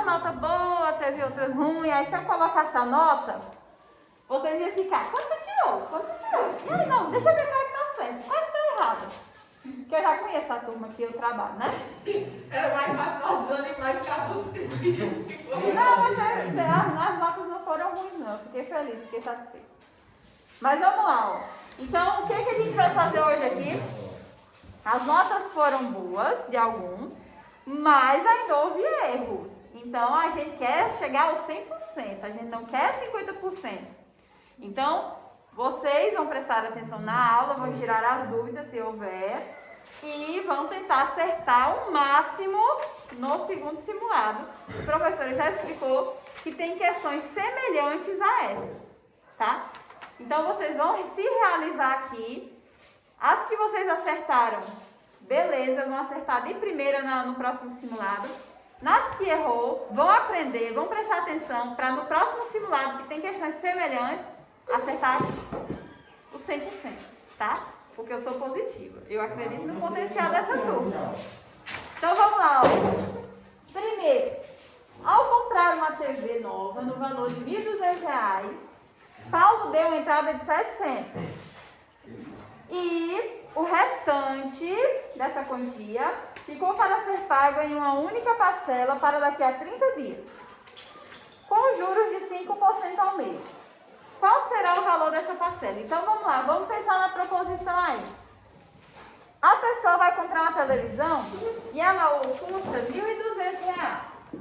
nota boa, teve outras ruins. Aí se eu colocasse a nota, vocês iam ficar, quanto tirou? Quanto tirou? E aí não, deixa eu ver qual é que tá certo, qual é que tá errado. Porque eu já conheço a turma que eu trabalho, né? Era mais fácil nós desanimar e ficar tudo triste. Não, as notas não foram ruins não, eu fiquei feliz, fiquei satisfeita. Mas vamos lá, ó. Então, o que a gente vai fazer hoje aqui? As notas foram boas, de alguns, mas ainda houve erros. Então, a gente quer chegar aos 100%, a gente não quer 50%. Então, vocês vão prestar atenção na aula, vão tirar as dúvidas se houver e vão tentar acertar o máximo no segundo simulado. O professor já explicou que tem questões semelhantes a essas, tá? Então, vocês vão se realizar aqui. As que vocês acertaram, beleza, vão acertar de primeira no próximo simulado. Nas que errou, vão aprender, vão prestar atenção para no próximo simulado, que tem questões semelhantes, acertar o 100%, tá? Porque eu sou positiva. Eu acredito no potencial dessa turma. Então, vamos lá, ó. Primeiro, ao comprar uma TV nova no valor de R$ 1.200, Paulo deu uma entrada de 700. E o restante dessa quantia ficou para ser pago em uma única parcela para daqui a 30 dias, com juros de 5% ao mês. Qual será o valor dessa parcela? Então vamos lá, vamos pensar na proposição aí. A pessoa vai comprar uma televisão e ela custa R$ 1.200.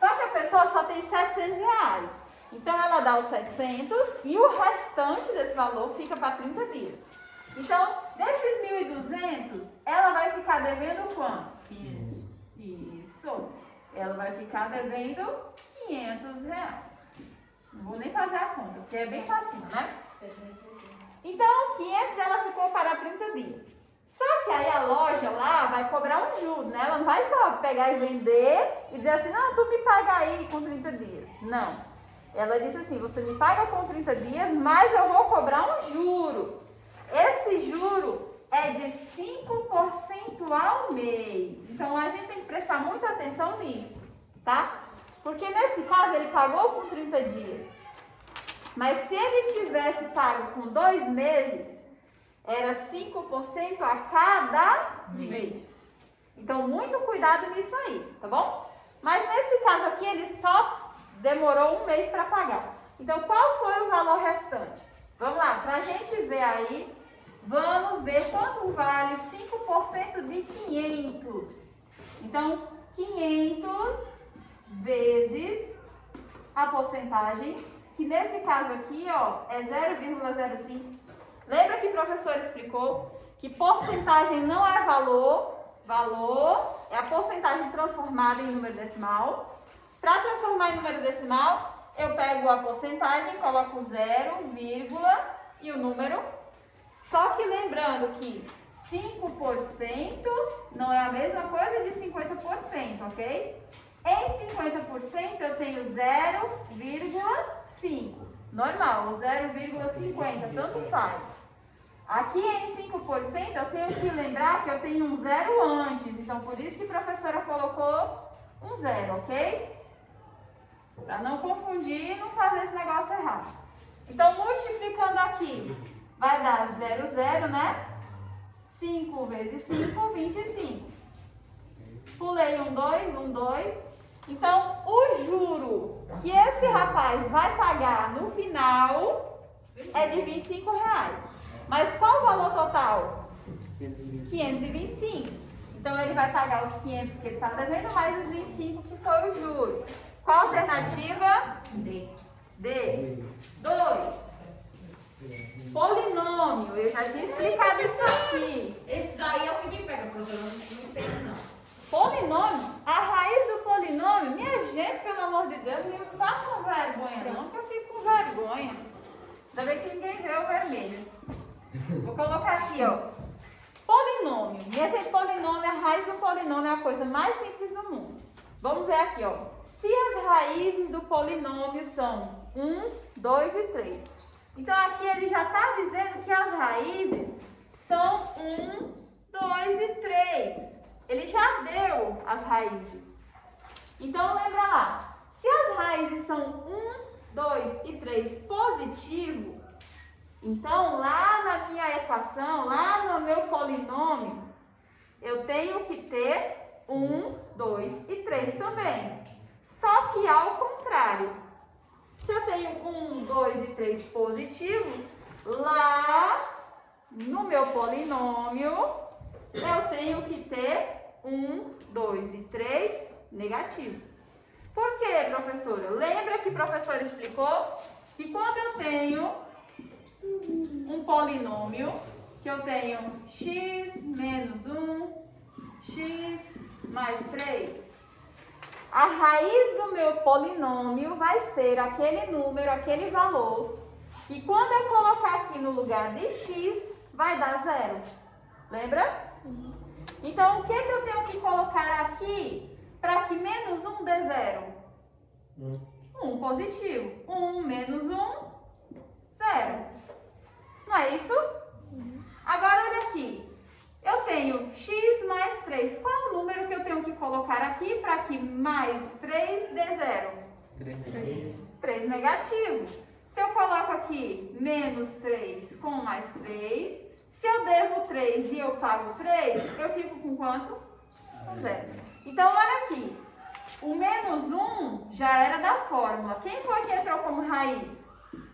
Só que a pessoa só tem R$ 700. Então ela dá os 700 e o restante desse valor fica para 30 dias. Então, desses 1.200, ela vai ficar devendo quanto? 500. Isso. Ela vai ficar devendo R$ 500. Não vou nem fazer a conta, porque é bem fácil, né? Então, 500 ela ficou para 30 dias. Só que aí a loja lá vai cobrar um juro, né? Ela não vai só pegar e vender e dizer assim, não, tu me paga aí com 30 dias. Não. Ela disse assim, você me paga com 30 dias, mas eu vou cobrar um juro. Esse juro é de 5% ao mês. Então, a gente tem que prestar muita atenção nisso, tá? Porque nesse caso, ele pagou com 30 dias. Mas se ele tivesse pago com 2 meses, era 5% a cada mês. Então, muito cuidado nisso aí, tá bom? Mas nesse caso aqui, ele só demorou 1 mês para pagar. Então, qual foi o valor restante? Vamos lá, para a gente ver aí, vamos ver quanto vale 5% de 500. Então, 500 vezes a porcentagem, que nesse caso aqui, ó, é 0,05. Lembra que o professor explicou que porcentagem não é valor, valor é a porcentagem transformada em número decimal. Para transformar em número decimal, eu pego a porcentagem, coloco 0, e o número. Só que lembrando que 5% não é a mesma coisa de 50%, ok? Em 50% eu tenho 0,5. Normal, 0,50, tanto faz. Aqui em 5% eu tenho que lembrar que eu tenho um zero antes. Então, por isso que a professora colocou um zero, ok? Para não confundir e não fazer esse negócio errado. Então, multiplicando aqui, vai dar 0, né? 5 vezes 5, 25. Pulei um 2. Então, o juro que esse rapaz vai pagar no final é de R$ 25. Mas qual o valor total? 525. Então, ele vai pagar os 500 que ele está devendo, mais os 25 que foi o juro. Qual a alternativa? D. 2. Polinômio. Eu já tinha explicado isso aqui. Esse daí é o que me pega, professor. Não entendo, não. Polinômio, a raiz do polinômio, minha gente, pelo amor de Deus, não me façam vergonha não, que eu fico com vergonha. Ainda bem que ninguém vê o vermelho. Vou colocar aqui, ó. Polinômio. Minha gente, polinômio, a raiz do polinômio é a coisa mais simples do mundo. Vamos ver aqui, ó. Se as raízes do polinômio são 1, 2 e 3. Então, aqui ele já está dizendo que as raízes são 1, 2 e 3. Ele já deu as raízes. Então, lembra lá. Se as raízes são 1, 2 e 3 positivo, então lá na minha equação, lá no meu polinômio, eu tenho que ter 1, 2 e 3 também. Só que ao contrário. Se eu tenho 1, 2 e 3 positivo, lá no meu polinômio, eu tenho que ter 1, 2 e 3 negativo. Por quê, professora? Lembra que o professor explicou que quando eu tenho um polinômio, que eu tenho x menos 1, x mais 3, a raiz do meu polinômio vai ser aquele número, aquele valor, e quando eu colocar aqui no lugar de x, vai dar 0. Lembra? Então, o que eu tenho que colocar aqui para que menos 1 dê 0? 1 positivo. 1 menos 1, 0. Não é isso? Agora, olha aqui. Eu tenho x mais 3. Qual é o número que eu tenho que colocar aqui para que mais 3 dê 0? 3 negativo. Se eu coloco aqui menos 3 com mais 3, se eu devo 3 e eu pago 3, eu fico com quanto? Com 0. Então, olha aqui. O menos 1 já era da fórmula. Quem foi que entrou como raiz?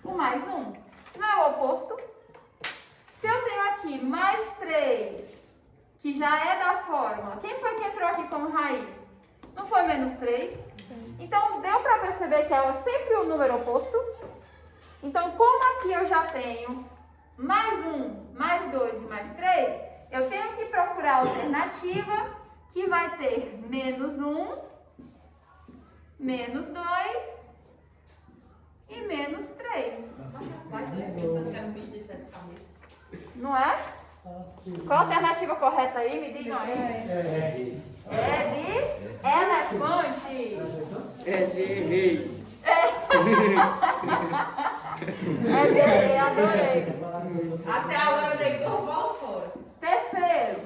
O mais 1. Não é o oposto? Se eu tenho aqui mais 3, que já é da fórmula, quem foi que entrou aqui como raiz? Não foi menos 3? Então, deu para perceber que é sempre o número oposto? Então, como aqui eu já tenho mais 1, mais 2 e mais 3, eu tenho que procurar a alternativa que vai ter menos 1, menos 2 e menos 3. Vai pensando que era um bicho de 7 cabeças. Não é? Qual a alternativa correta aí? Me digam aí. É de elefante. É de rei. É de rei, adorei. Até agora eu dei 2 bolas fora. Terceiro.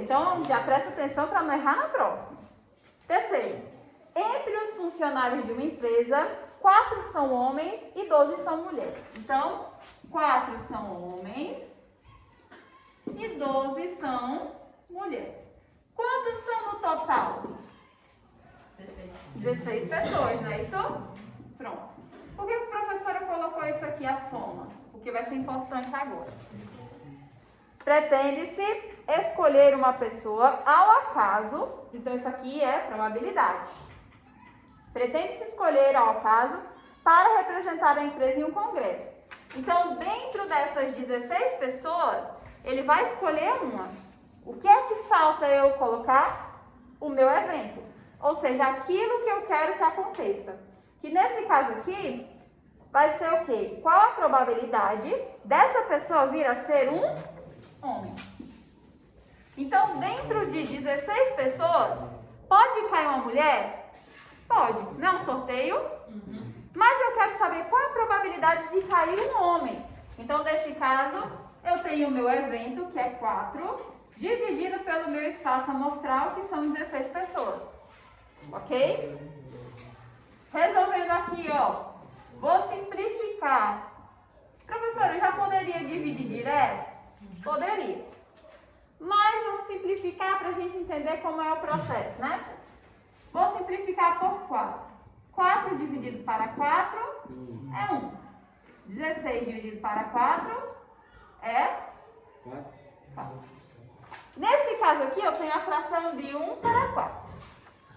Então, já presta atenção para não errar na próxima. Terceiro. Entre os funcionários de uma empresa, 4 são homens e 12 são mulheres. Então, 4 são homens e 12 são mulheres. Quantos são no total? 16 pessoas, não é isso? Pronto. Por que a professora colocou isso aqui, a soma? Porque vai ser importante agora. Pretende-se escolher uma pessoa ao acaso, então isso aqui é probabilidade. Pretende-se escolher ao acaso para representar a empresa em um congresso. Então, dentro dessas 16 pessoas, ele vai escolher uma. O que é que falta eu colocar? O meu evento. Ou seja, aquilo que eu quero que aconteça. Que nesse caso aqui, vai ser o quê? Qual a probabilidade dessa pessoa vir a ser um homem? Então, dentro de 16 pessoas, pode cair uma mulher? Pode. Não é um sorteio? Mas eu quero saber qual a probabilidade de cair um homem. Então, nesse caso, eu tenho o meu evento, que é 4, dividido pelo meu espaço amostral, que são 16 pessoas. Ok? Resolvendo aqui, ó. Vou simplificar. Professora, eu já poderia dividir direto? Poderia. Mas vamos simplificar para a gente entender como é o processo, né? Vou simplificar por 4. 4 dividido para 4 é 1. 16 dividido para 4 é 4. Nesse caso aqui, eu tenho a fração de 1 para 4.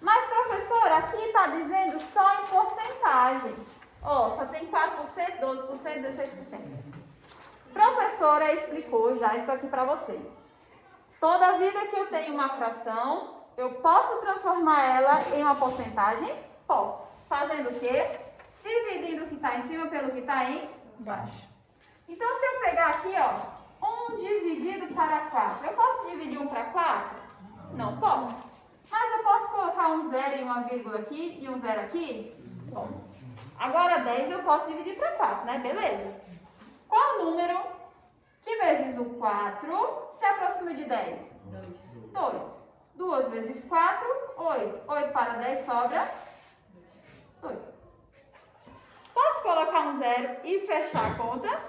Mas, professora, aqui está dizendo só em porcentagem. Ó, só tem 4%, 12%, 16%. Professora explicou já isso aqui para vocês. Toda vida que eu tenho uma fração, eu posso transformar ela em uma porcentagem? Posso. Fazendo o quê? Dividindo o que está em cima pelo que está embaixo. Então, se eu pegar aqui, ó, 1 dividido para 4, eu posso dividir 1 para 4? Não posso. Mas eu posso colocar um 0 e uma vírgula aqui e um 0 aqui? Posso. Agora, 10 eu posso dividir para 4, né? Beleza. Qual número que vezes o 4 se aproxima de 10? 2. 2 vezes 4, 8. 8 para 10 sobra 2. Posso colocar um 0 e fechar a conta?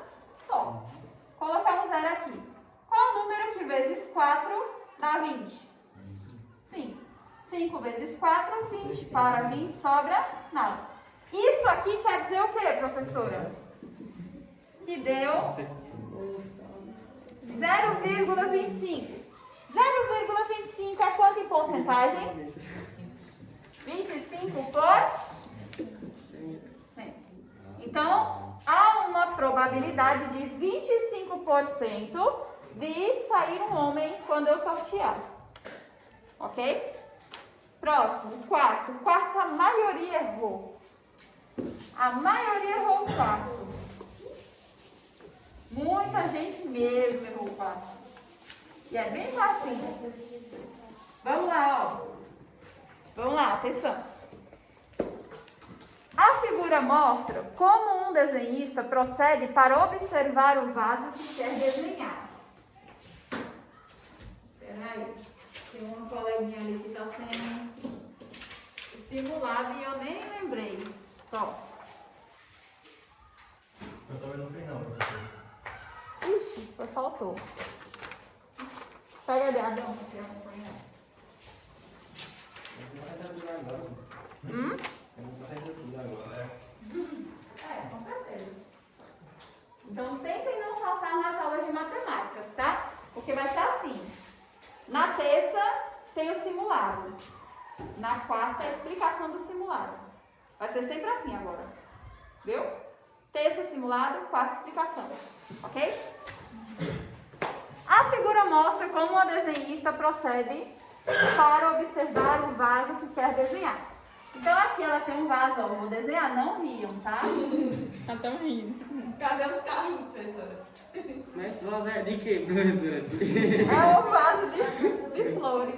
Posso. Colocar um 0 aqui. Qual o número que vezes 4 dá 20? 5. 5 vezes 4, 20. Para 20 sobra nada. Isso aqui quer dizer o quê, professora? Que deu 0,25. 0,25 é quanto em porcentagem? 25 por 100. Então, há uma probabilidade de 25% de sair um homem quando eu sortear. Ok? Próximo, o quarto. O quarto, a maioria errou. A maioria errou o quarto. Muita gente mesmo errou o quarto. E é bem facinho. Vamos lá, ó. Vamos lá, atenção. A figura mostra como um desenhista procede para observar o vaso que quer desenhar. Espera aí. Tem uma coleguinha ali que está sendo simulado e eu nem lembrei. Só. Eu também não fiz não, professor. Ixi, faltou. Pega ali, Adão, para você acompanhar. Com certeza. Então tentem não faltar nas aulas de matemáticas, tá? Porque vai estar assim. Na terça tem o simulado. Na quarta é a explicação do simulado. Vai ser sempre assim agora. Viu? Terça simulado, quarta explicação. Ok? A figura mostra como uma desenhista procede para observar o vaso que quer desenhar. Então aqui ela tem um vaso, ó, vou desenhar, não riam, tá? Estão rindo. Cadê os carrinhos, professora? Mas esse vaso é de quê, professora? É um vaso de flores.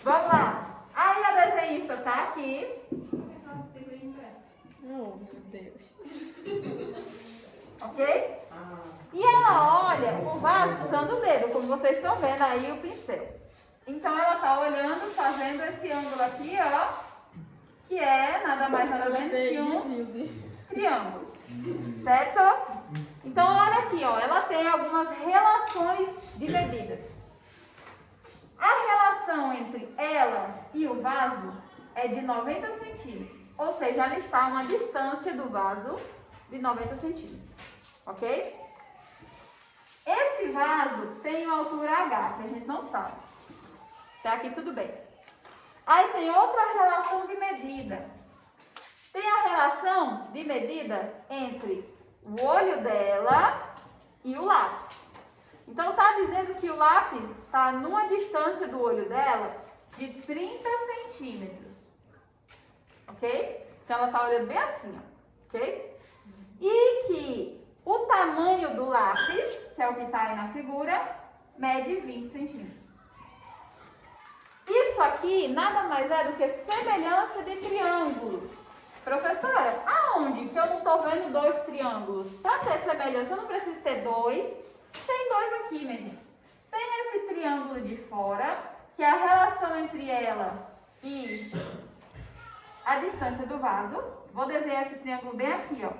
Vamos lá. Aí a desenhista tá aqui. Oh, meu Deus. Ok? E ela olha o vaso usando o dedo, como vocês estão vendo aí o pincel. Então ela está olhando, fazendo esse ângulo aqui, ó, que é nada mais nada menos que um triângulo. Certo? Então olha aqui, ó, ela tem algumas relações de medidas. A relação entre ela e o vaso é de 90 centímetros. Ou seja, ela está a uma distância do vaso de 90 centímetros. Ok? Esse vaso tem uma altura H, que a gente não sabe. Até aqui tudo bem. Aí tem outra relação de medida. Tem a relação de medida entre o olho dela e o lápis. Então está dizendo que o lápis está numa distância do olho dela de 30 centímetros. Ok? Então ela está olhando bem assim, ó. Ok? E que o tamanho do lápis, que é o que está aí na figura, mede 20 centímetros. Isso aqui nada mais é do que semelhança de triângulos. Professora, aonde que eu não estou vendo dois triângulos? Para ter semelhança, eu não preciso ter dois. Tem dois aqui, minha gente. Tem esse triângulo de fora, que é a relação entre ela e a distância do vaso. Vou desenhar esse triângulo bem aqui, ó.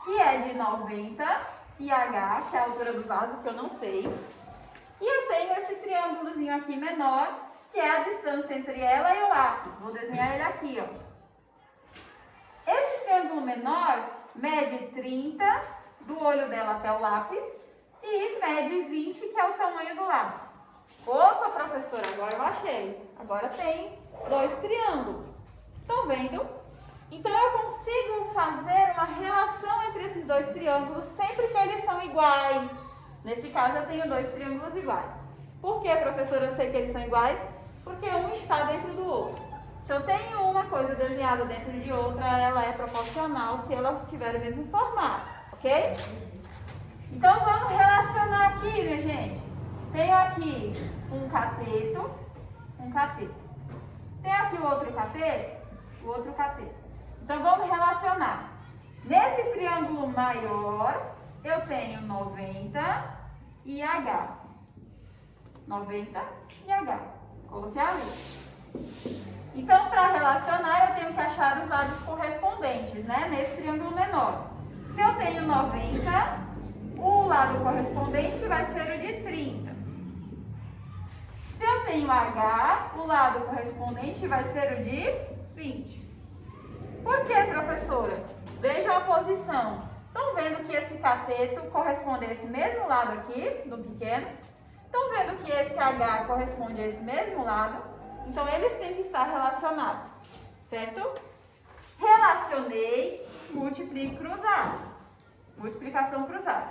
Que é de 90 e H, que é a altura do vaso, que eu não sei. E eu tenho esse triângulozinho aqui menor, que é a distância entre ela e o lápis. Vou desenhar ele aqui, ó. Esse triângulo menor mede 30 do olho dela até o lápis e mede 20, que é o tamanho do lápis. Opa, professora, agora eu achei. Agora tem dois triângulos. Estão vendo? Então eu consigo fazer uma relação entre esses dois triângulos sempre que eles são iguais. Nesse caso eu tenho dois triângulos iguais. Por que, professora, eu sei que eles são iguais? Porque um está dentro do outro. Se eu tenho uma coisa desenhada dentro de outra, ela é proporcional se ela tiver o mesmo formato, ok? Então vamos relacionar aqui, minha gente. Tenho aqui um cateto, Tenho aqui o outro cateto, Então vamos relacionar. Nesse triângulo maior, eu tenho 90 e H. 90 e H. Coloquei ali. Então, para relacionar, eu tenho que achar os lados correspondentes, né? Nesse triângulo menor. Se eu tenho 90, o lado correspondente vai ser o de 30. Se eu tenho H, o lado correspondente vai ser o de 20. Por que, professora? Vejam a posição. Estão vendo que esse cateto corresponde a esse mesmo lado aqui, do pequeno? Estão vendo que esse H corresponde a esse mesmo lado? Então, eles têm que estar relacionados, certo? Relacionei, multiplique cruzado. Multiplicação cruzada.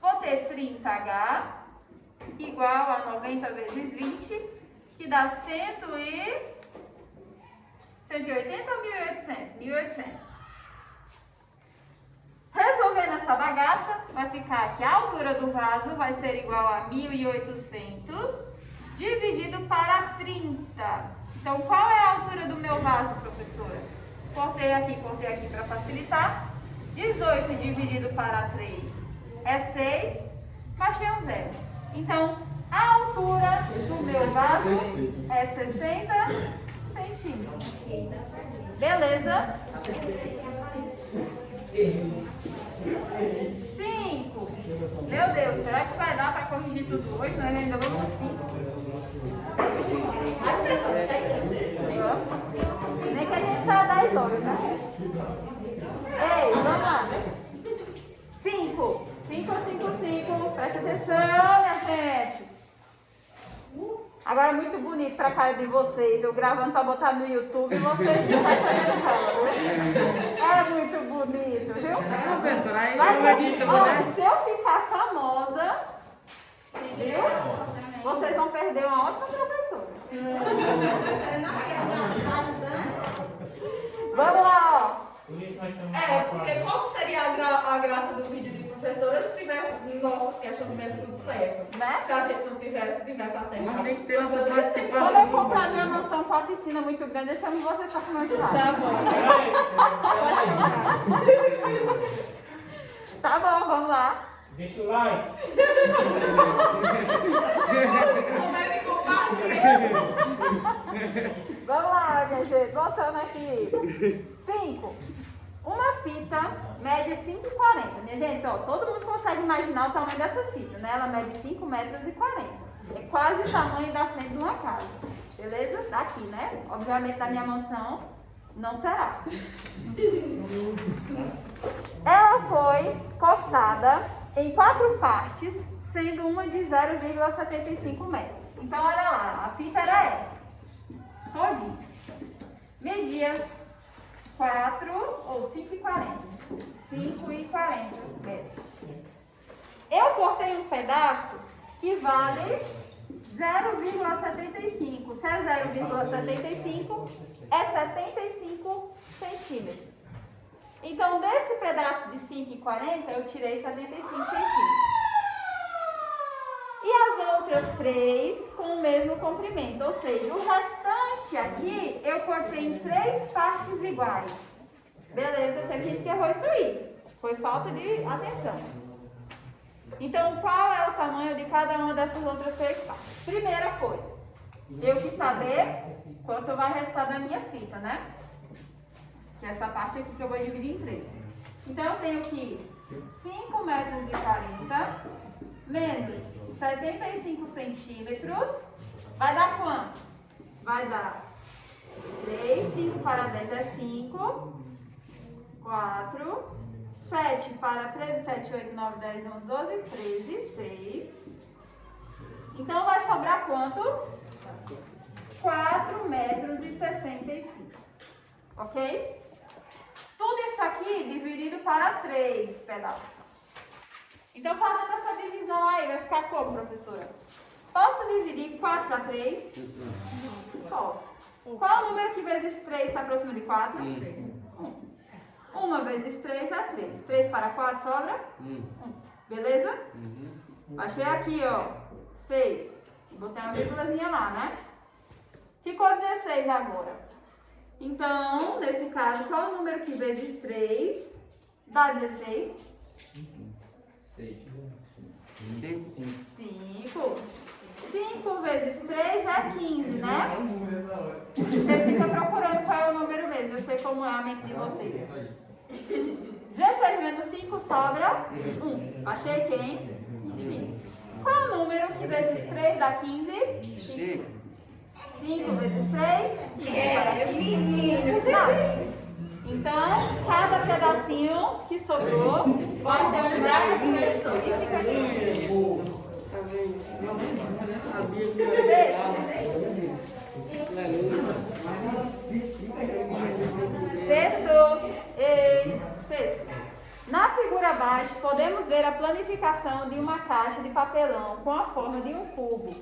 Vou ter 30H igual a 90 vezes 20, que dá 180 ou 1.800? 1.800. Resolvendo essa bagaça, vai ficar que a altura do vaso vai ser igual a 1.800 dividido para 30. Então, qual é a altura do meu vaso, professora? Cortei aqui para facilitar. 18 dividido para 3 é 6, baixei um zero. Então, a altura do meu vaso é 60 centímetros. Beleza? 5. Meu Deus, será que vai dar para corrigir tudo hoje? Nós ainda vamos no 5. Nem que a gente saia 10 horas, né? Ei, vamos lá. 5. 5, 5, 5. Preste atenção, minha gente. Agora, muito bonito pra cara de vocês. Eu gravando pra botar no YouTube e vocês não estão fazendo nada. É muito bonito, viu? Professora, aí Mas, não edita, olha, né? se eu ficar famosa, viu? Vocês vão perder uma ótima professora. Vamos lá, ó. Porque qual seria a graça do vídeo de professora se tivesse nossas questões tivesse tudo certo? Né? Se a gente não tivesse acertado. Mas tem que ter essa Quando participação. eu comprar minha mansão com a piscina muito grande, eu chamo vocês pra comer um churrasco. Tá bom. Tá bom, vamos lá. Deixa o like. Comenta e compartilha. Vamos lá, minha gente. Voltando aqui. 5. Uma fita mede 5,40. Minha gente, ó, todo mundo consegue imaginar o tamanho dessa fita, né? Ela mede 5,40 metros. É quase o tamanho da frente de uma casa. Beleza? Daqui, né? Obviamente, da minha mansão, não será. Ela foi cortada em 4 partes, sendo uma de 0,75 metros. Então, olha lá, a fita era essa. Todinha. Media 4 ou 5,40. 5,40 metros. Eu cortei um pedaço que vale 0,75. Se é 0,75, é 75 centímetros. Então, desse pedaço de 5,40, eu tirei 75 centímetros. E as outras 3 com o mesmo comprimento, ou seja, o restante aqui eu cortei em 3 partes iguais. Beleza, teve gente que errou isso aí. Foi falta de atenção. Então, qual é o tamanho de cada uma dessas outras 3 partes? Primeira coisa, eu quis saber quanto vai restar da minha fita, né? Que é essa parte aqui que eu vou dividir em 3. Então, eu tenho aqui 5,40 metros menos 75 centímetros. Vai dar quanto? Vai dar 3, 5 para 10 é 5, 4, 7 para 13, 7, 8, 9, 10, 11, 12, 13, 6. Então, vai sobrar quanto? 4,65 metros. Ok? Tudo isso aqui dividido para 3 pedaços. Então, fazendo essa divisão aí, vai ficar como, professora? Posso dividir 4 para 3? Posso. Qual o número que vezes 3 se aproxima de 4? 3. 1. 1 vezes 3 é 3. 3 para 4 sobra? 1. Beleza? Achei aqui, ó, 6. Botei uma vírgulazinha lá, né? Ficou 16 agora. Então, nesse caso, qual é o número que vezes 3 dá 16? 6. 5. 5 vezes 3 é 15, né? Você fica procurando qual é o número mesmo. Eu sei como é a mente de vocês. 16 menos 5 sobra 1. Achei quem? 5. Qual é o número que vezes 3 dá 15? 5 vezes 3? 15. menino. Então, cada pedacinho que sobrou Pode ajudar a professora. Tá vendo? Eu sabia que era Sexto. Na figura abaixo, podemos ver a planificação de uma caixa de papelão com a forma de um cubo.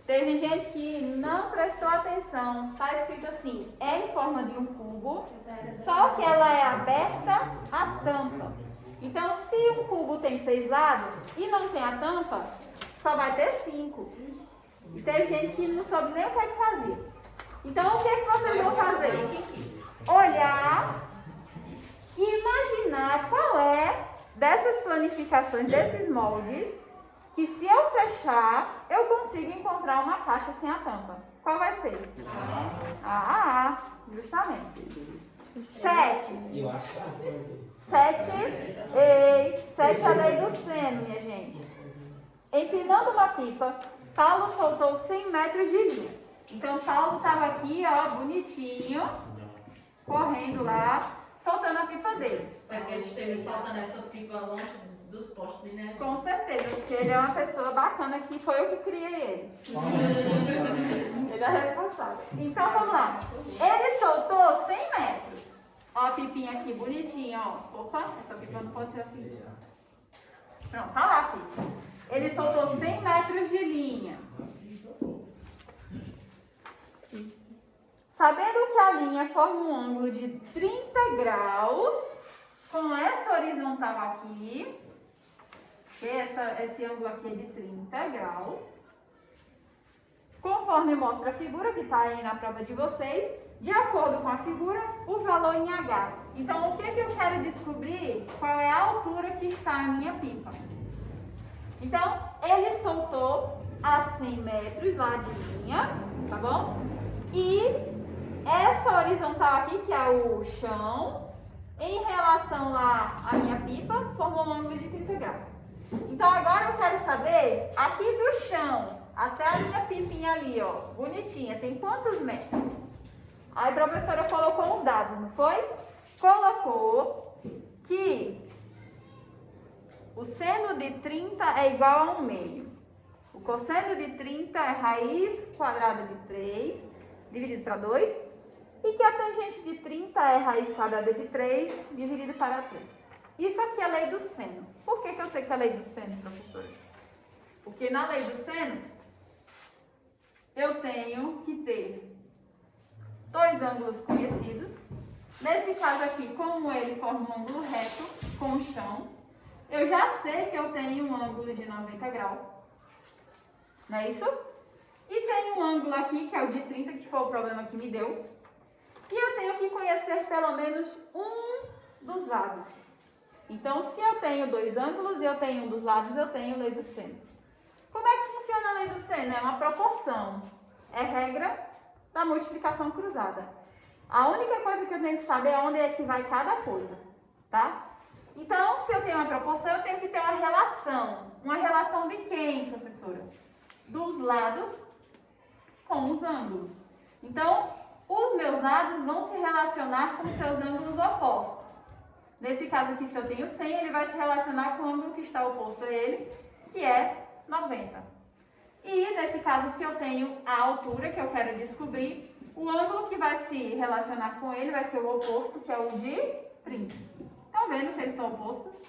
Teve gente que não prestou atenção. Está escrito assim, é em forma de um cubo, só que ela é aberta a tampa. Então, se um cubo tem 6 lados e não tem a tampa, só vai ter 5. E teve gente que não soube nem o que é que fazia. Então, o que é que vocês vão fazer? Olhar e imaginar qual é dessas planificações, desses moldes, que se eu fechar, eu consigo encontrar uma caixa sem a tampa. Qual vai ser? Justamente. 7. 7 é a lei do seno, minha gente. Empinando uma pipa, Paulo soltou 100 metros de linha. Então, Paulo estava aqui, ó, bonitinho, correndo lá, soltando a pipa dele. Espero que ele esteja soltando essa pipa longe dos postos de energia. Com certeza, porque ele é uma pessoa bacana que foi eu que criei ele. Ele é responsável. Então, vamos lá. Ele soltou 100 metros. Ó a pipinha aqui, bonitinha, ó. Opa, essa pipa não pode ser assim. Pronto, tá lá, pipa. Ele soltou 100 metros de linha. Sabendo que a linha forma um ângulo de 30 graus, com essa horizontal aqui, que esse ângulo aqui é de 30 graus, conforme mostra a figura que está aí na prova de vocês, de acordo com a figura, o valor em H. Então, o que eu quero descobrir? Qual é a altura que está a minha pipa? Então, ele soltou a 100 metros lá de linha, tá bom? E essa horizontal aqui, que é o chão, em relação lá à minha pipa, formou um ângulo de 30 graus. Então, agora eu quero saber, aqui do chão até a minha pipinha ali, ó, bonitinha, tem quantos metros? Aí a professora colocou os dados, não foi? Colocou que o seno de 30 é igual a 1/2. O cosseno de 30 é raiz quadrada de 3, dividido para 2. E que a tangente de 30 é raiz quadrada de 3, dividido para 3. Isso aqui é a lei do seno. Por que eu sei que é a lei do seno, professora? Porque na lei do seno, eu tenho que ter dois ângulos conhecidos. Nesse caso aqui, como ele forma um ângulo reto com o chão, eu já sei que eu tenho um ângulo de 90 graus. Não é isso? E tem um ângulo aqui, que é o de 30, que foi o problema que me deu. E eu tenho que conhecer pelo menos um dos lados. Então, se eu tenho dois ângulos e eu tenho um dos lados, eu tenho lei do seno. Como é que funciona a lei do seno? É uma proporção. É regra da multiplicação cruzada. A única coisa que eu tenho que saber é onde é que vai cada coisa, tá? Então, se eu tenho uma proporção, eu tenho que ter uma relação. Uma relação de quem, professora? Dos lados com os ângulos. Então, os meus lados vão se relacionar com seus ângulos opostos. Nesse caso aqui, se eu tenho 100, ele vai se relacionar com o ângulo que está oposto a ele, que é 90. E, nesse caso, se eu tenho a altura que eu quero descobrir, o ângulo que vai se relacionar com ele vai ser o oposto, que é o de 30. Estão vendo que eles são opostos?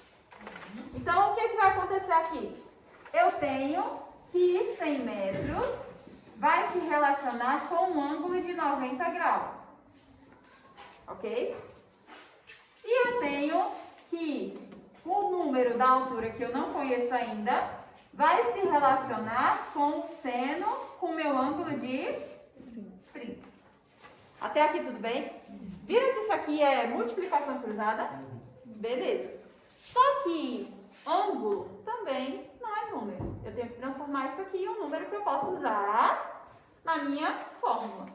Então, o que vai acontecer aqui? Eu tenho que 100 metros vai se relacionar com um ângulo de 90 graus. Ok? E eu tenho que o número da altura que eu não conheço ainda vai se relacionar com o seno com o meu ângulo de 30. Até aqui tudo bem? Viram que isso aqui é multiplicação cruzada? Beleza. Só que ângulo também não é número. Eu tenho tenho que transformar isso aqui em um número que eu posso usar na minha fórmula.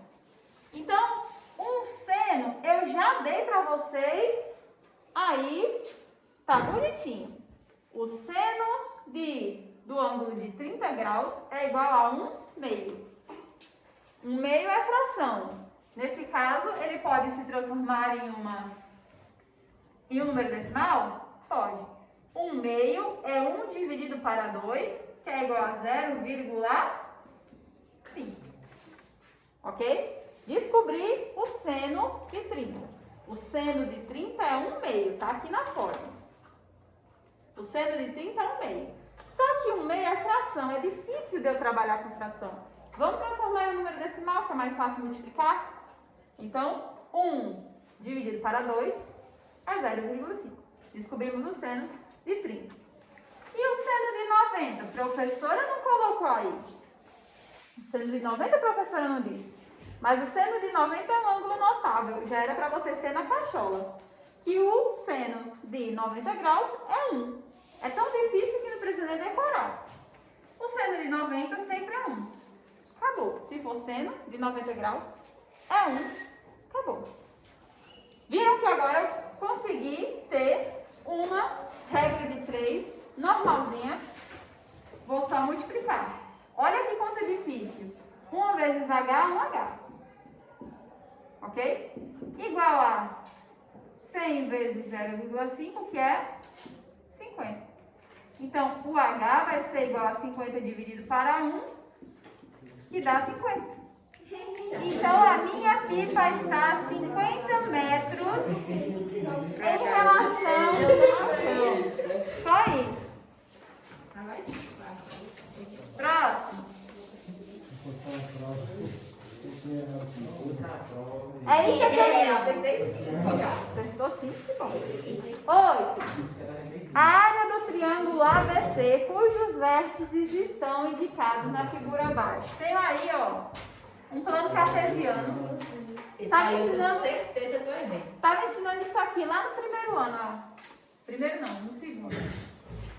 Então, um seno eu já dei para vocês, aí tá bonitinho. O seno do ângulo de 30 graus é igual a 1 meio. 1 meio é fração. Nesse caso, ele pode se transformar em um número decimal? Pode. 1 meio é 1 dividido para 2, que é igual a 0,5. Ok? Descobri o seno de 30. O seno de 30 é 1 meio, tá aqui na fórmula. O seno de 30 é 1 meio. Só que 1 meio é fração, é difícil de eu trabalhar com fração. Vamos transformar em um número decimal, que é mais fácil multiplicar? Então, 1 dividido para 2 é 0,5. Descobrimos o seno de 30. E o seno de 90? A professora não colocou aí. O seno de 90 a professora não disse. Mas o seno de 90 é um ângulo notável. Já era para vocês terem na cachola. Que o seno de 90 graus é 1. É tão difícil que não precisa nem decorar. O seno de 90 sempre é 1. Acabou. Se for seno de 90 graus, é 1. Acabou. Viram que agora eu consegui ter uma regra de 3 normalzinha. Vou só multiplicar. Olha que conta difícil. 1 vezes H, 1H. Ok? Igual a 100 vezes 0,5, que é 50. Então, o H vai ser igual a 50 dividido para 1, que dá 50. Então, a minha pipa está a 50 metros em relação ao chão. Só isso. Próximo. É isso aqui. Acertei sim. Acertou sim, que bom. 8. A área do triângulo ABC, cujos vértices estão indicados na figura abaixo. Tenho aí, ó, um plano cartesiano. Tá me ensinando, certeza que eu errei. tava ensinando isso aqui lá no primeiro ano, ó. Primeiro não, no segundo.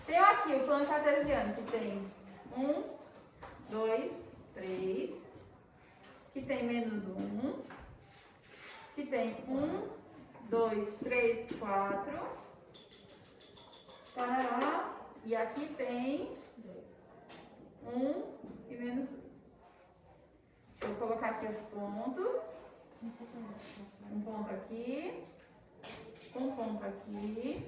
Tenho aqui o plano cartesiano, que tem 1, 2, 3, que tem menos 1, que tem 1, 2, 3, 4, parará, e aqui tem 1 e menos 2. Vou colocar aqui os pontos. Um ponto aqui, um ponto aqui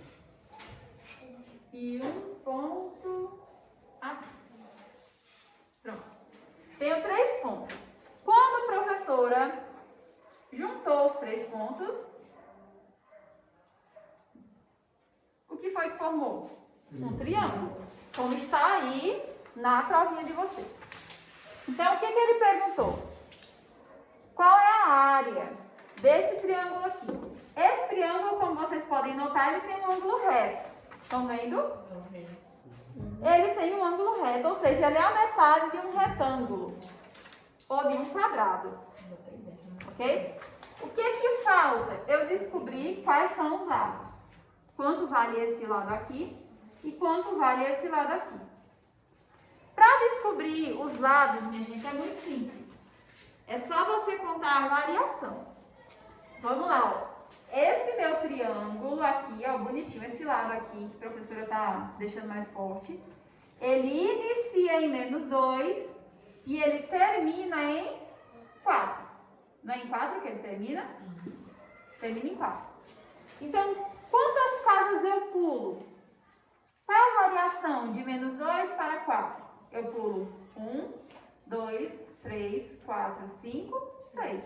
e um ponto aqui. Pronto. Tenho 3 pontos. Quando a professora juntou os 3 pontos, o que foi que formou? Um triângulo, como está aí na provinha de vocês. Então, o que ele perguntou? Qual é a área desse triângulo aqui? Esse triângulo, como vocês podem notar, ele tem um ângulo reto. Estão vendo? Ele tem um ângulo reto, ou seja, ele é a metade de um retângulo ou de um quadrado. Ok? O que falta? Eu descobri quais são os lados. Quanto vale esse lado aqui e quanto vale esse lado aqui. Para descobrir os lados, minha gente, é muito simples. É só você contar a variação. Vamos lá, ó. Esse meu triângulo aqui, ó, bonitinho, esse lado aqui, que a professora tá deixando mais forte, ele inicia em menos 2 e ele termina em 4. Não é em 4 que ele termina? Termina em 4. Então, quantas casas eu pulo? Qual é a variação de menos 2 para 4? Eu pulo 1, 2, 3, 4, 5, 6.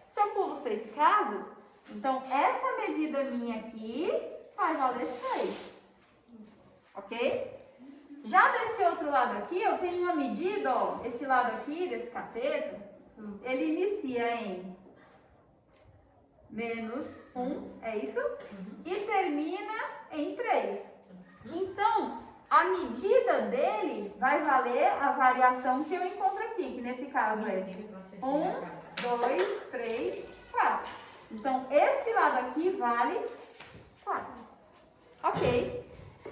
Se eu pulo 6 casas, então essa medida minha aqui vai valer 6. Ok? Já desse outro lado aqui, eu tenho uma medida, ó, esse lado aqui, desse cateto, ele inicia em menos 1, é isso? E termina em 3. Então, a medida dele vai valer a variação que eu encontro aqui, que nesse caso é 1, 2, 3, 4. Então, esse lado aqui vale 4. Ok.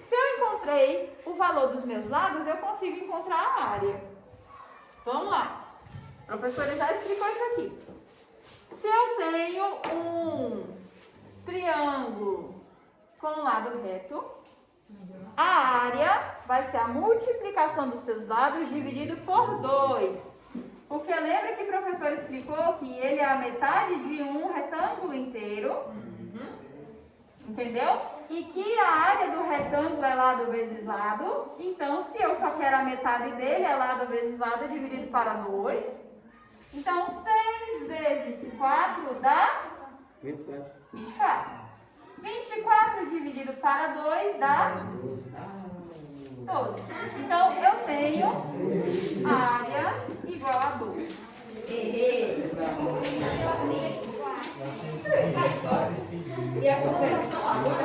Se eu encontrar encontrei o valor dos meus lados, eu consigo encontrar a área. Vamos lá. A professora já explicou isso aqui. Se eu tenho um triângulo com lado reto, a área vai ser a multiplicação dos seus lados dividido por 2. Porque lembra que o professor explicou que ele é a metade de um retângulo inteiro? Entendeu? E que a área do retângulo é lado vezes lado. Então, se eu só quero a metade dele, é lado vezes lado dividido para 2. Então, 6 vezes 4 dá 24. 24 dividido para 2 dá 12. Então, eu tenho área igual a 12. E a competição agora?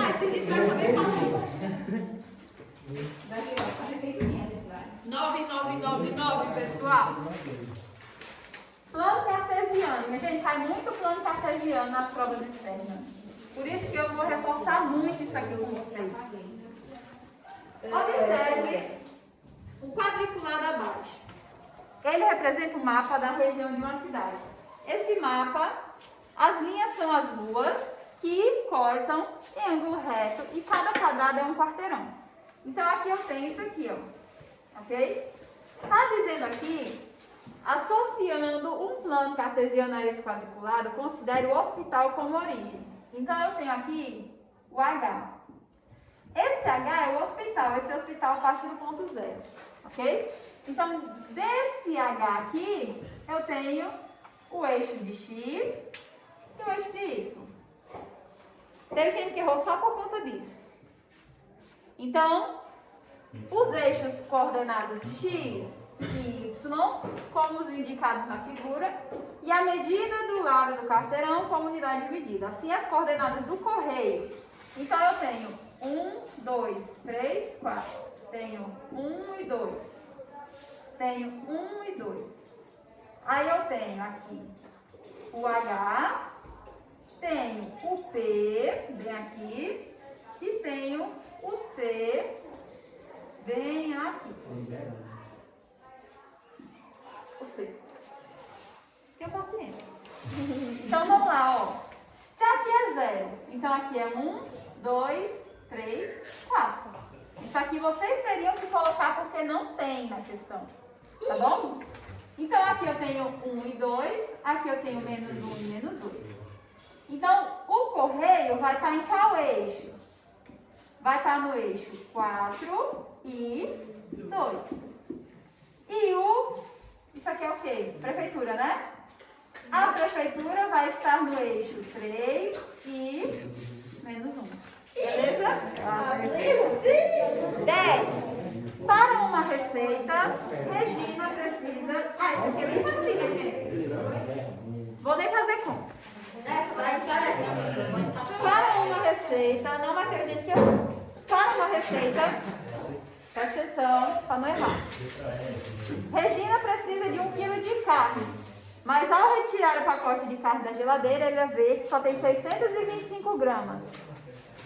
Esse livro vai saber quanto? 9999, pessoal. Plano cartesiano. Minha gente, cai muito plano cartesiano nas provas externas. Por isso que eu vou reforçar muito isso aqui com vocês. Observe o quadriculado abaixo. Ele representa o mapa da região de uma cidade. Esse mapa, as linhas são as ruas que cortam em ângulo reto e cada quadrado é um quarteirão. Então aqui eu tenho isso aqui, ó. Ok? Está dizendo aqui, associando um plano cartesiano a esse quadriculado, considere o hospital como origem. Então eu tenho aqui o H. Esse H é o hospital, esse hospital parte do ponto zero. Ok? Então, desse H aqui, eu tenho o eixo de X e o eixo de Y. Teve gente que errou só por conta disso. Então, os eixos coordenados X e Y, como os indicados na figura, e a medida do lado do quarteirão como unidade de medida. Assim, as coordenadas do correio. Então, eu tenho 1, 2, 3, 4. Tenho 1 e 2. Tenho 1 e 2. Aí eu tenho aqui o H, tenho o P, bem aqui, e tenho o C, bem aqui. O C. Tenha paciência. Então vamos lá, ó. Se aqui é 0, então aqui é 1, 2, 3, 4. Isso aqui vocês teriam que colocar porque não tem na questão. Tá bom? Então aqui eu tenho 1 e 2, aqui eu tenho menos 1 e menos 2. Então o correio vai estar em qual eixo? Vai estar no eixo 4 e 2. E isso aqui é o quê? Prefeitura, né? A prefeitura vai estar no eixo 3 e menos 1. Beleza? 10. Para uma receita, Regina precisa... isso aqui é bem facinho, gente. Vou nem fazer conta. Essa daí parece, né, professora? Mas sabe Para uma receita, não vai ter gente que errou. Para uma receita, presta atenção para não errar. Regina precisa de 1 kg de carne. Mas ao retirar o pacote de carne da geladeira, ele vai ver que só tem 625 gramas.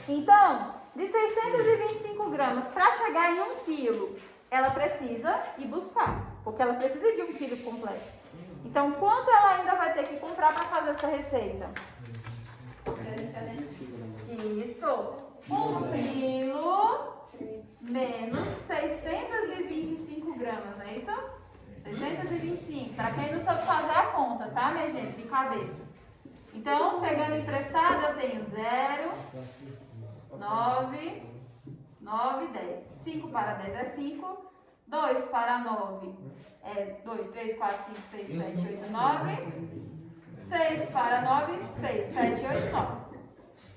Então, de 625 gramas para chegar em 1 quilo, ela precisa ir buscar, porque ela precisa de 1 quilo completo. Então, quanto ela ainda vai ter que comprar para fazer essa receita? Isso, 1 quilo menos 625 gramas, não é isso? 625, para quem não sabe fazer a conta, tá, minha gente, de cabeça. Então, pegando emprestado, eu tenho 0, 9, 9, 10. 5 para 10 é 5. 2 para 9 é 2, 3, 4, 5, 6, 7, 8, 9. 6 para 9, 6, 7, 8, 9.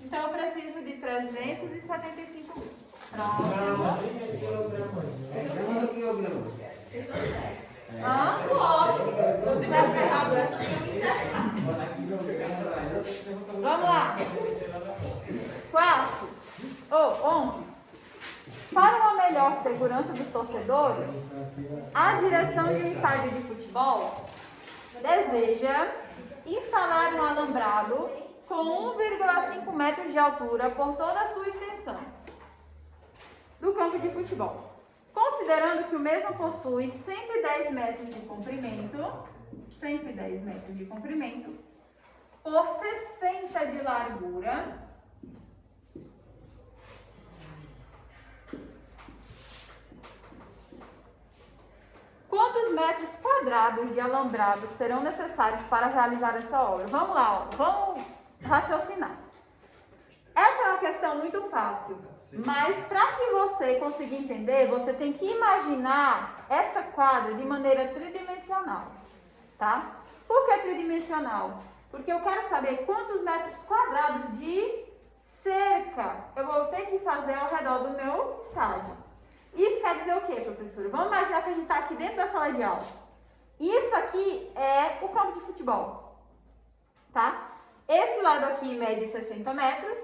Então, eu preciso de 375 gramas. lógico. Se eu tivesse errado essa, eu tinha que internar. Vamos lá. 4 ou 11. Para uma melhor segurança dos torcedores, a direção de um estádio de futebol deseja instalar um alambrado com 1,5 metros de altura por toda a sua extensão do campo de futebol. Considerando que o mesmo possui 110 metros de comprimento, 110 metros de comprimento, por 60 de largura, quantos metros quadrados de alambrado serão necessários para realizar essa obra? Vamos lá, ó, vamos raciocinar. Essa é uma questão muito fácil, mas para que você consiga entender, você tem que imaginar essa quadra de maneira tridimensional, tá? Por que tridimensional? Porque eu quero saber quantos metros quadrados de cerca eu vou ter que fazer ao redor do meu estádio. Isso quer dizer o quê, professora? Vamos imaginar que a gente está aqui dentro da sala de aula. Isso aqui é o campo de futebol, tá? Esse lado aqui mede 60 metros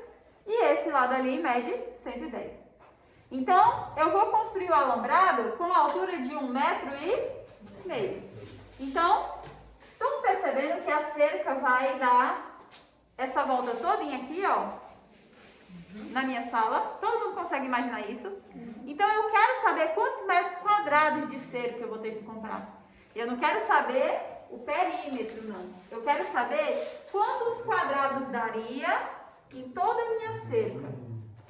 e esse lado ali mede 110. Então, eu vou construir o alambrado com a altura de 1,5 metro. Então, estão percebendo que a cerca vai dar essa volta todinha aqui, ó, na minha sala? Todo mundo consegue imaginar isso? Então, eu quero saber quantos metros quadrados de cerca eu vou ter que comprar. Eu não quero saber o perímetro, não. Eu quero saber quantos quadrados daria em toda a minha cerca,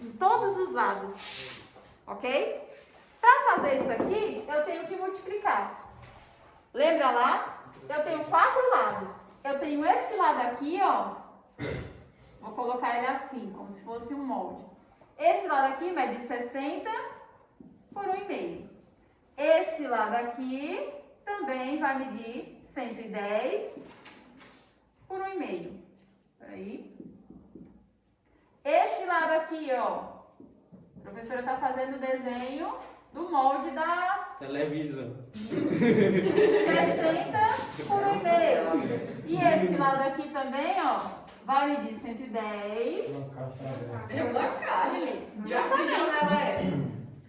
em todos os lados, ok? Para fazer isso aqui, eu tenho que multiplicar. Lembra lá? Eu tenho 4 lados. Eu tenho esse lado aqui, ó. Vou colocar ele assim, como se fosse um molde. Esse lado aqui mede 60 por 1,5. Esse lado aqui também vai medir 110 por 1,5. Peraí. Este lado aqui, ó, a professora está fazendo o desenho do molde da televisão. 60 por 1,5. E esse lado aqui também, ó, vai medir 110. É uma caixa. Já que janela é essa?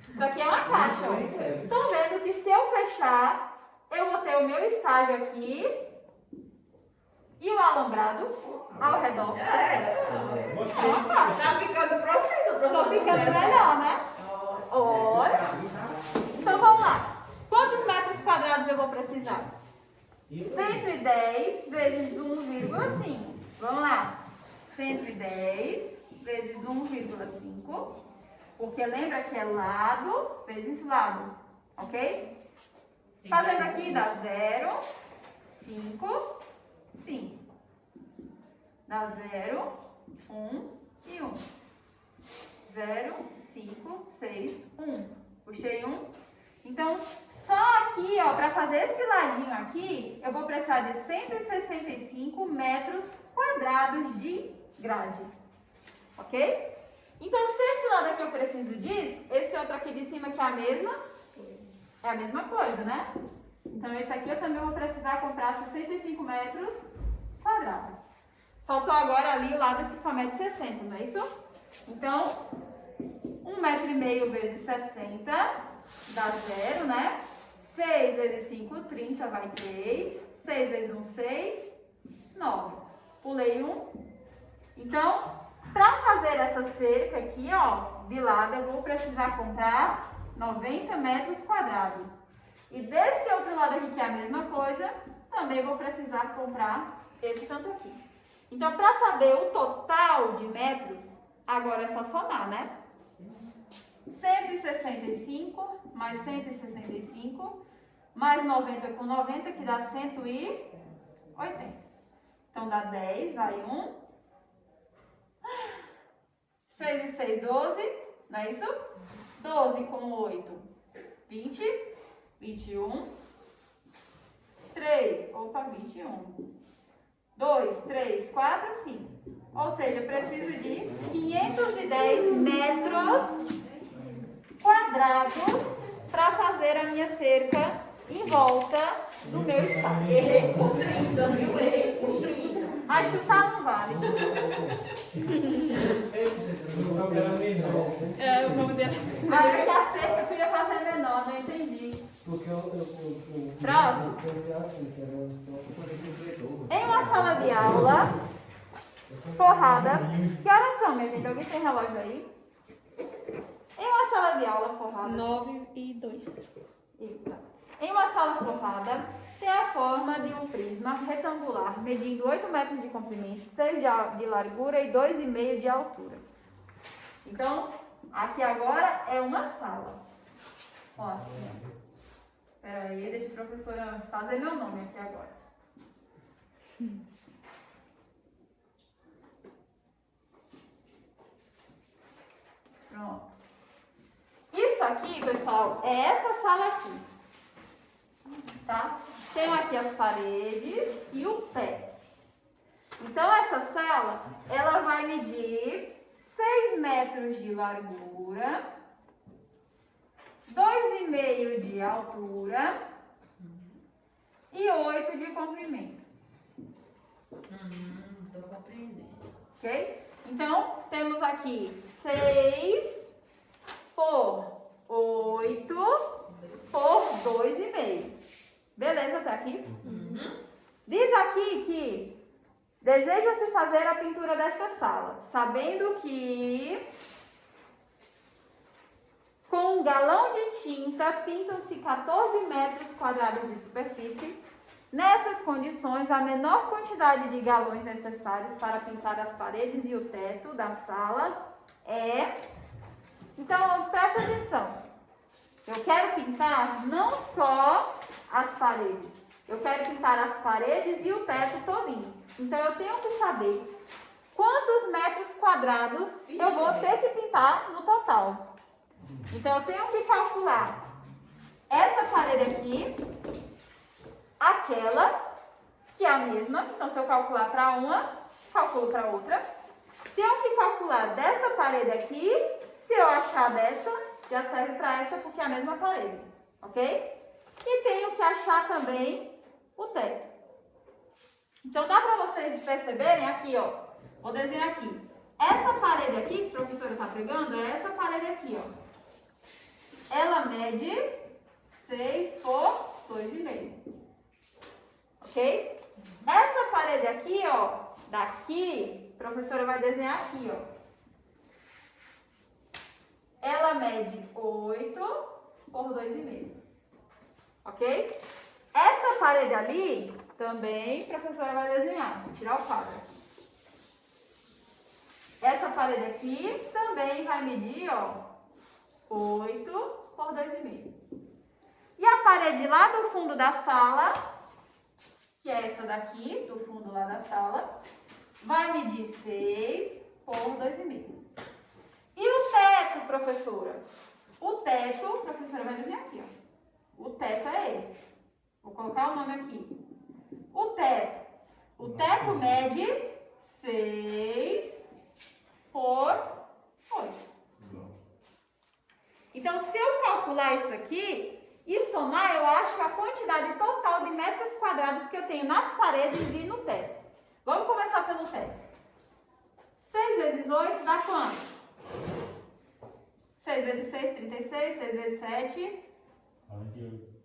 Isso aqui é uma caixa, ó. Estão vendo que se eu fechar, eu vou ter o meu estágio aqui e o alambrado ao redor. É uma caixa. Tá ficando professor. Estou ficando melhor, né? Olha. Então vamos lá. Quantos metros quadrados eu vou precisar? 110 vezes 1,5. Vamos lá. 110 vezes 1,5. Porque lembra que é lado vezes lado. Ok? Fazendo aqui dá 0, 5, 5. Dá 0, 1 e 1. 0, 5, 6, 1. Puxei 1. Então, só aqui, ó, para fazer esse ladinho aqui, eu vou precisar de 165 metros quadrados de grade. Ok? Então, se esse lado aqui eu preciso disso, esse outro aqui de cima que é a mesma coisa, né? Então, esse aqui eu também vou precisar comprar 65 metros quadrados. Faltou agora ali o lado que só mede 60, não é isso? Então, 1,5 metro vezes 60 dá 0, né? 6 vezes 5, 30, vai 3. 6 vezes 1, 6. 9. Pulei 1. Então, para fazer essa cerca aqui, ó, de lado, eu vou precisar comprar 90 metros quadrados. E desse outro lado aqui, que é a mesma coisa, também vou precisar comprar esse tanto aqui. Então, para saber o total de metros, agora é só somar, né? 165 mais 165 mais 90 com 90, que dá 180. Então, dá 10, vai 1. 6 e 6, 12, não é isso? 12 com 8, 20, 21. 3, 21. 2, 3, 4, 5. Ou seja, preciso de 510 metros quadrados para fazer a minha cerca em volta do meu estádio. Errei por 30, viu? Errei por 30. Mas chutar não vale. É, o nome dela. Aí que a cerca eu queria fazer menor, não entendi. Porque Próximo. Em uma sala de aula, forrada. Que horas são, minha gente? Alguém tem relógio aí? Em uma sala de aula forrada. 9 e 2. Eita. Em uma sala forrada, tem a forma de um prisma retangular, medindo 8 metros de comprimento, 6 de largura e 2,5 de altura. Então, aqui agora é uma sala. Ó, assim. Espera aí, deixa a professora fazer meu nome aqui agora. Pronto. Isso aqui, pessoal, é essa sala aqui. Tá? Tem aqui as paredes e o teto. Então, essa sala, ela vai medir 6 metros de largura, 2,5 de altura e 8 de comprimento. Tô compreendendo. Ok? Então, temos aqui 6 por 8 por 2,5. Beleza, até aqui? Diz aqui que deseja-se fazer a pintura desta sala, sabendo que com um galão de tinta pintam-se 14 metros quadrados de superfície. Nessas condições, a menor quantidade de galões necessários para pintar as paredes e o teto da sala é... Então, preste atenção. Eu quero pintar não só as paredes. Eu quero pintar as paredes e o teto todinho. Então, eu tenho que saber quantos metros quadrados eu vou ter que pintar no total. Então, eu tenho que calcular essa parede aqui, aquela, que é a mesma. Então, se eu calcular para uma, calculo para outra. Tenho que calcular dessa parede aqui. Se eu achar dessa, já serve para essa, porque é a mesma parede. Ok? E tenho que achar também o teto. Então, dá para vocês perceberem aqui, ó. Vou desenhar aqui. Essa parede aqui, que a professora está pegando, é essa parede aqui, ó. Ela mede 6 por 2,5. Ok? Essa parede aqui, ó, daqui, a professora vai desenhar aqui, ó. Ela mede 8 por 2,5. Ok? Essa parede ali, também, a professora vai desenhar. Vou tirar o quadro aqui. Essa parede aqui também vai medir, ó, 8 por 2,5. E a parede lá do fundo da sala, que é essa daqui, do fundo lá da sala, vai medir 6 por 2,5. E o teto, professora? O teto, a professora vai desenhar aqui, ó. O teto é esse. Vou colocar o nome aqui. O teto. O teto mede 6 por 8. Então, se eu calcular isso aqui e somar, eu acho a quantidade total de metros quadrados que eu tenho nas paredes e no teto. Vamos começar pelo teto. 6 vezes 8 dá quanto? 6 vezes 6, 36. 6 vezes 7... 48.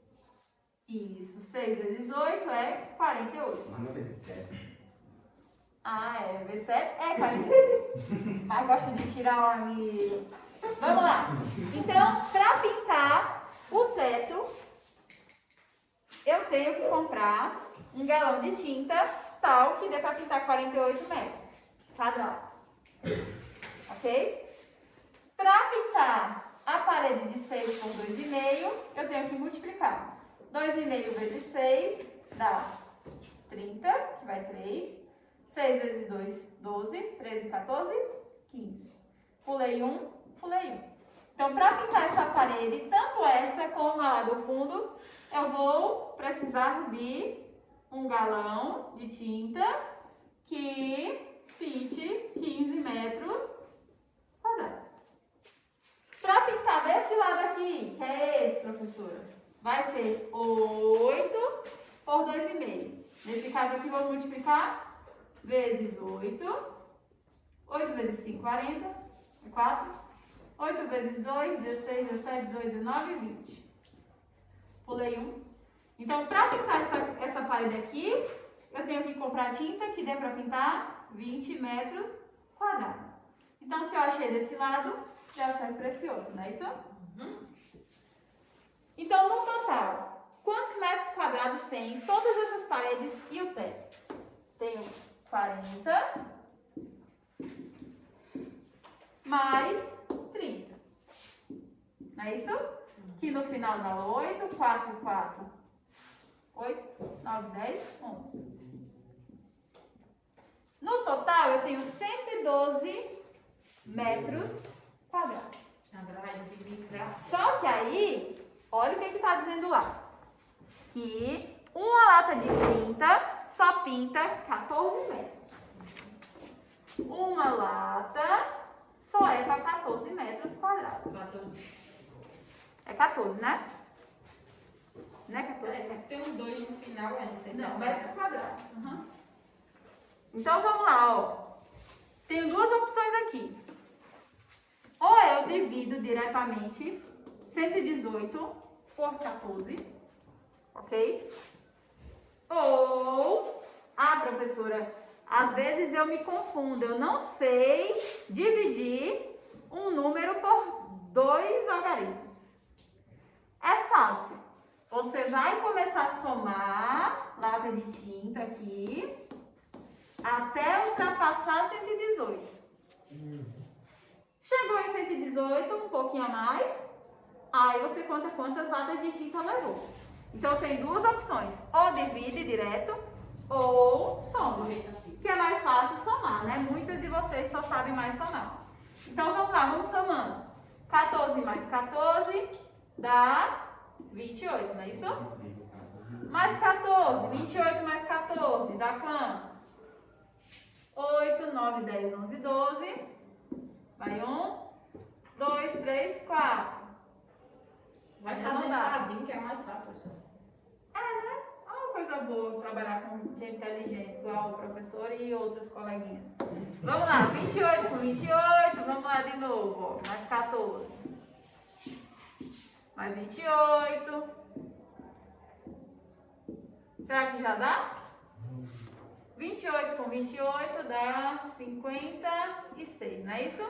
Isso, 6 vezes 8 é 48. Mas não vezes 7. Ah, é. Vezes 7 é 48. Ai, gosto de tirar o amigo. Vamos lá. Então, para pintar o teto, eu tenho que comprar um galão de tinta tal que dê para pintar 48 metros quadrados. Ok? Para pintar a parede de 6 por 2,5, eu tenho que multiplicar. 2,5 vezes 6 dá 30, que vai 3. 6 vezes 2, 12. 13, 14, 15. Pulei 1, pulei 1. Então, para pintar essa parede, tanto essa como a lá do fundo, eu vou precisar de um galão de tinta que pinte 15 metros quadrados. Para pintar desse lado aqui, que é esse, professora, vai ser 8 por 2,5. Nesse caso aqui, vou multiplicar vezes 8. 8 vezes 5, 40. 4. 8 vezes 2, 16, 17, 18, 19, 20. Pulei 1. Então, para pintar essa parede aqui, eu tenho que comprar tinta que dê para pintar 20 metros quadrados. Então, se eu achei desse lado, já serve para esse outro, não é isso? Então, no total, quantos metros quadrados tem todas essas paredes e o teto? Tenho 40 mais 30. Não é isso? Que no final dá 8, 4 e 4, 8, 9, 10, 11. No total, eu tenho 112 metros quadrados. Agora vai dividir para Só que aí, olha o que está dizendo lá. Que uma lata de tinta só pinta 14 metros. Uma lata só é para 14 metros quadrados. 14. É 14, né? Não é 14? Tem uns 2 no final, não sei se Não, é metros quadrados. Então vamos lá, ó. Tenho duas opções aqui. Ou eu divido diretamente 118 por 14, ok? Ou, professora, às vezes eu me confundo, eu não sei dividir um número por 2 algarismos. É fácil. Você vai começar a somar lata de tinta aqui até ultrapassar 118. Chegou em 118, um pouquinho a mais, aí você conta quantas latas de tinta levou. Então tem duas opções, ou divide direto, ou soma, que é mais fácil somar, né? Muitos de vocês só sabem mais somar. Então vamos lá, vamos somando. 14 mais 14 dá 28, não é isso? Mais 14, 28 mais 14 dá quanto? 8, 9, 10, 11, 12. Vai 1, 2, 3, 4. Vai fazer casinho que é mais fácil, professor. É, né? É uma coisa boa trabalhar com gente inteligente, igual o professor e outros coleguinhas. Vamos lá, 28 com 28, vamos lá de novo, ó. Mais 14. Mais 28. Será que já dá? 28 com 28 dá 56, não é isso?